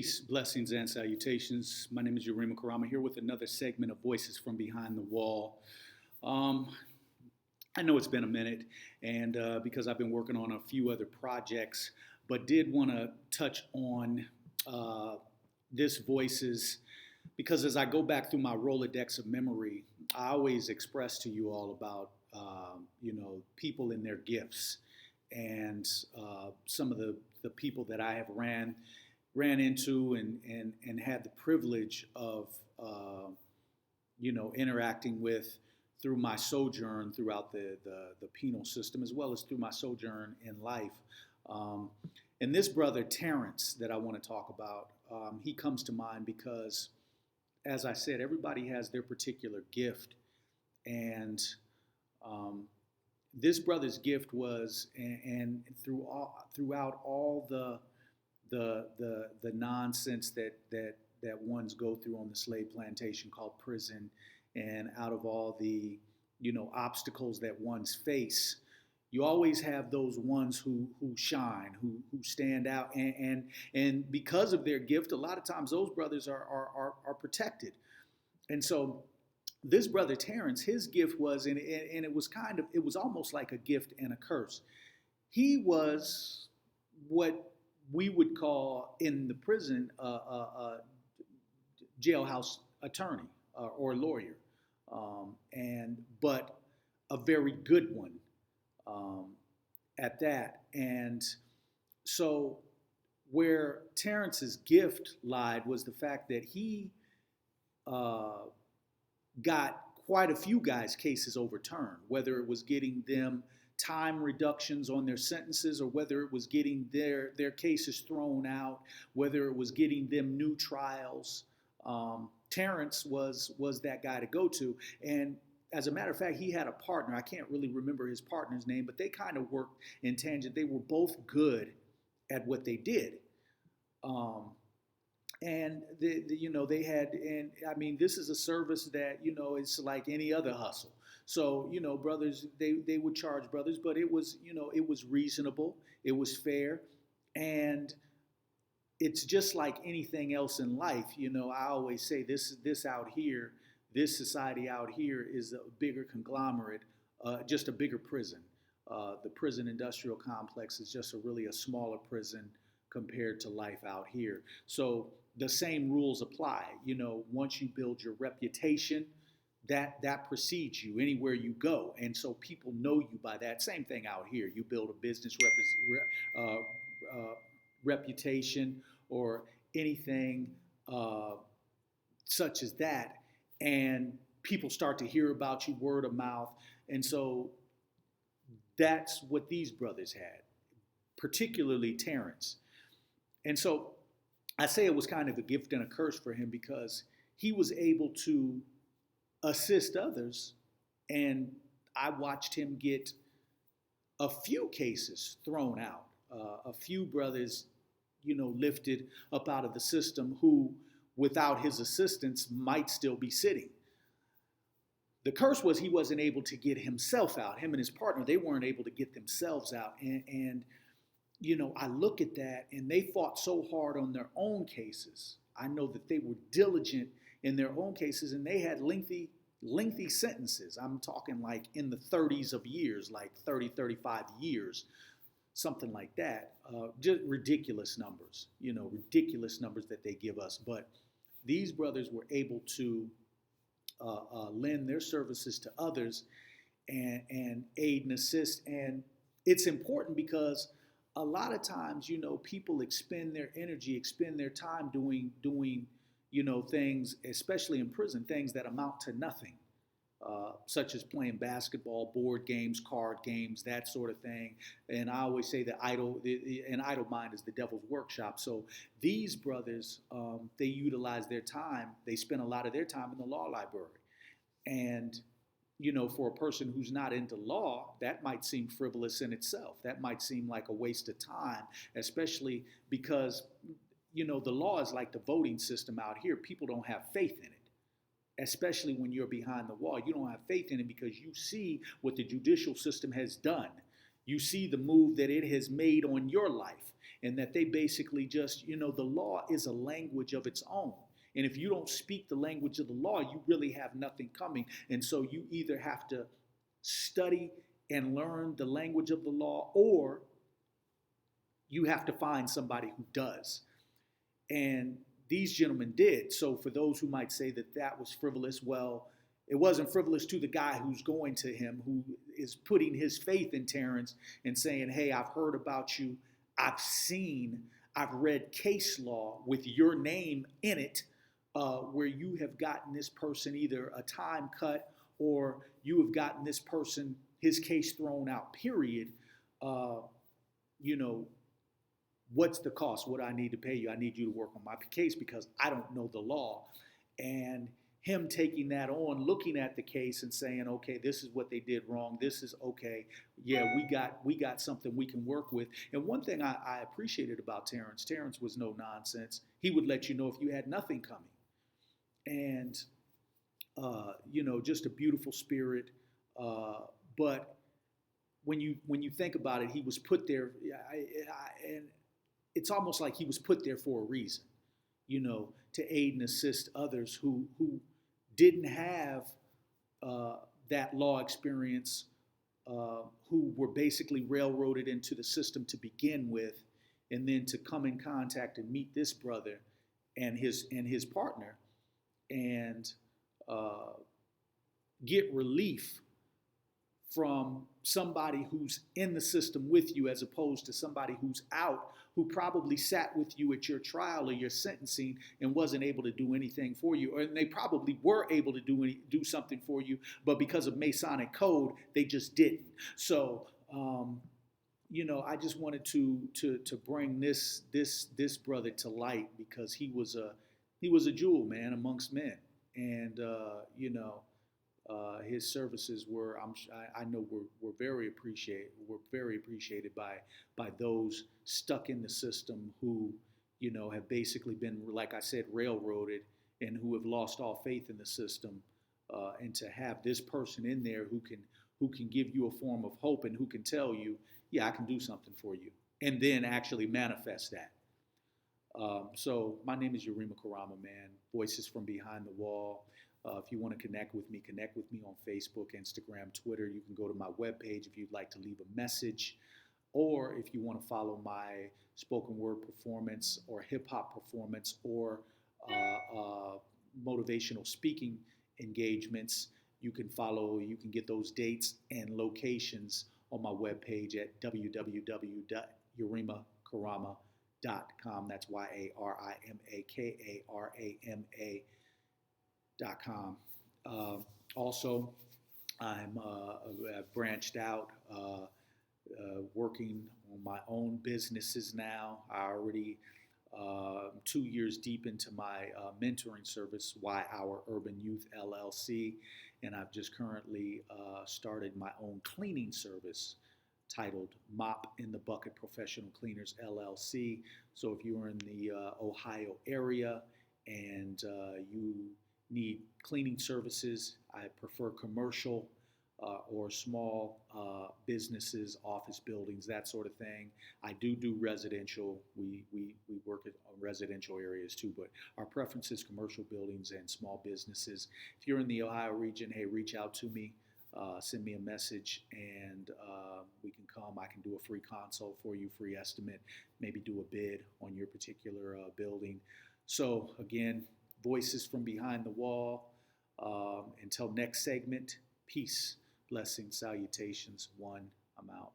Peace, blessings, and salutations. My name is Yurima Karama here with another segment of Voices from Behind the Wall. Um, I know it's been a minute, and because I've been working on a few other projects, but did want to touch on uh, this Voices because as I go back through my Rolodex of memory, I always express to you all about people and their gifts, and some of the people that I have ran into and had the privilege of interacting with through my sojourn throughout the penal system as well as through my sojourn in life. Um, and this brother Terrence that I want to talk about, he comes to mind because, as I said, everybody has their particular gift, and um, this brother's gift was, and throughout all the nonsense that ones go through on the slave plantation called prison, and out of all the obstacles that ones face, you always have those ones who shine, who stand out, and because of their gift, a lot of times those brothers are protected. And so this brother Terrence, his gift was, and it was it was almost like a gift and a curse. He was what we would call in the prison a jailhouse attorney or lawyer, and but a very good one um, at that. And so, where Terrence's gift lied was the fact that he uh, got quite a few guys' cases overturned, whether it was getting them time reductions on their sentences or whether it was getting their cases thrown out, whether it was getting them new trials. Terrence was that guy to go to. And as a matter of fact, he had a partner. I can't really remember his partner's name, but they kind of worked in tangent. They were both good at what they did. Um, and they had, and I mean, this is a service that it's like any other hustle. So brothers, they would charge brothers, but it was reasonable, it was fair, and it's just like anything else in life. I always say this out here, this society out here is a bigger conglomerate, just a bigger prison. The prison industrial complex is just really a smaller prison compared to life out here. So the same rules apply. Once you build your reputation, that precedes you anywhere you go, and so people know you by that. Same thing out here. You build a business reputation or anything uh, such as that, and people start to hear about you word of mouth, and so that's what these brothers had, particularly Terrence. And so I say it was kind of a gift and a curse for him because he was able to assist others, and I watched him get a few cases thrown out, a few brothers, lifted up out of the system who, without his assistance, might still be sitting. The curse was he wasn't able to get himself out. Him and his partner, they weren't able to get themselves out, and I look at that, and they fought so hard on their own cases. I know that they were diligent in their own cases, and they had lengthy sentences. I'm talking like in the 30s of years, like 30, 35 years, something like that. Just ridiculous numbers, ridiculous numbers that they give us. But these brothers were able to lend their services to others and aid and assist. And it's important because a lot of times, people expend their energy, expend their time doing things, especially in prison, things that amount to nothing, such as playing basketball, board games, card games, that sort of thing. And I always say that an idle mind is the devil's workshop. So these brothers, they utilize their time. They spend a lot of their time in the law library. And for a person who's not into law, that might seem frivolous in itself. That might seem like a waste of time, especially because, the law is like the voting system out here. People don't have faith in it, especially when you're behind the wall. You don't have faith in it because you see what the judicial system has done. You see the move that it has made on your life. and that they basically just, the law is a language of its own. And if you don't speak the language of the law, you really have nothing coming. And so you either have to study and learn the language of the law, or you have to find somebody who does. And these gentlemen did. So for those who might say that that was frivolous, well, it wasn't frivolous to the guy who's going to him, who is putting his faith in Terrence and saying, hey, I've heard about you. I've read case law with your name in it, where you have gotten this person either a time cut or you have gotten this person his case thrown out, period. What's the cost? What do I need to pay you? I need you to work on my case because I don't know the law. And him taking that on, looking at the case and saying, okay, this is what they did wrong. This is okay. Yeah, we got something we can work with. And one thing I appreciated about Terrence was no nonsense. He would let you know if you had nothing coming. And, just a beautiful spirit. But when you think about it, he was put there, and it's almost like he was put there for a reason, to aid and assist others who didn't have that law experience, who were basically railroaded into the system to begin with, and then to come in contact and meet this brother and his partner, and get relief from somebody who's in the system with you, as opposed to somebody who's out, who probably sat with you at your trial or your sentencing and wasn't able to do anything for you. Or they probably were able to do something for you, but because of Masonic code, they just didn't. So, I just wanted to bring this brother to light, because he was a jewel, man, amongst men. And, his services were, I know, were very appreciated by those stuck in the system who, have basically been, like I said, railroaded, and who have lost all faith in the system. And to have this person in there who can give you a form of hope, and who can tell you, yeah, I can do something for you, and then actually manifest that. So my name is Yurima Karama, man. Voices from Behind the Wall. If you want to connect with me on Facebook, Instagram, Twitter. You can go to my webpage if you'd like to leave a message. Or if you want to follow my spoken word performance or hip hop performance or motivational speaking engagements, you can get those dates and locations on my webpage at www.yurimakarama.com. That's YARIMAKARAMA.com. Also, I've branched out, working on my own businesses now. I already 2 years deep into my mentoring service, Y Our Urban Youth LLC, and I've just currently started my own cleaning service titled Mop in the Bucket Professional Cleaners LLC. So if you're in the Ohio area and you need cleaning services, I prefer commercial or small businesses, office buildings, that sort of thing. I do residential. We work in residential areas too, but our preference is commercial buildings and small businesses. If you're in the Ohio region, hey, reach out to me. Send me a message, and we can come. I can do a free consult for you, free estimate, maybe do a bid on your particular building. So again, Voices from Behind the Wall. Until next segment, peace, blessings, salutations. One, I'm out.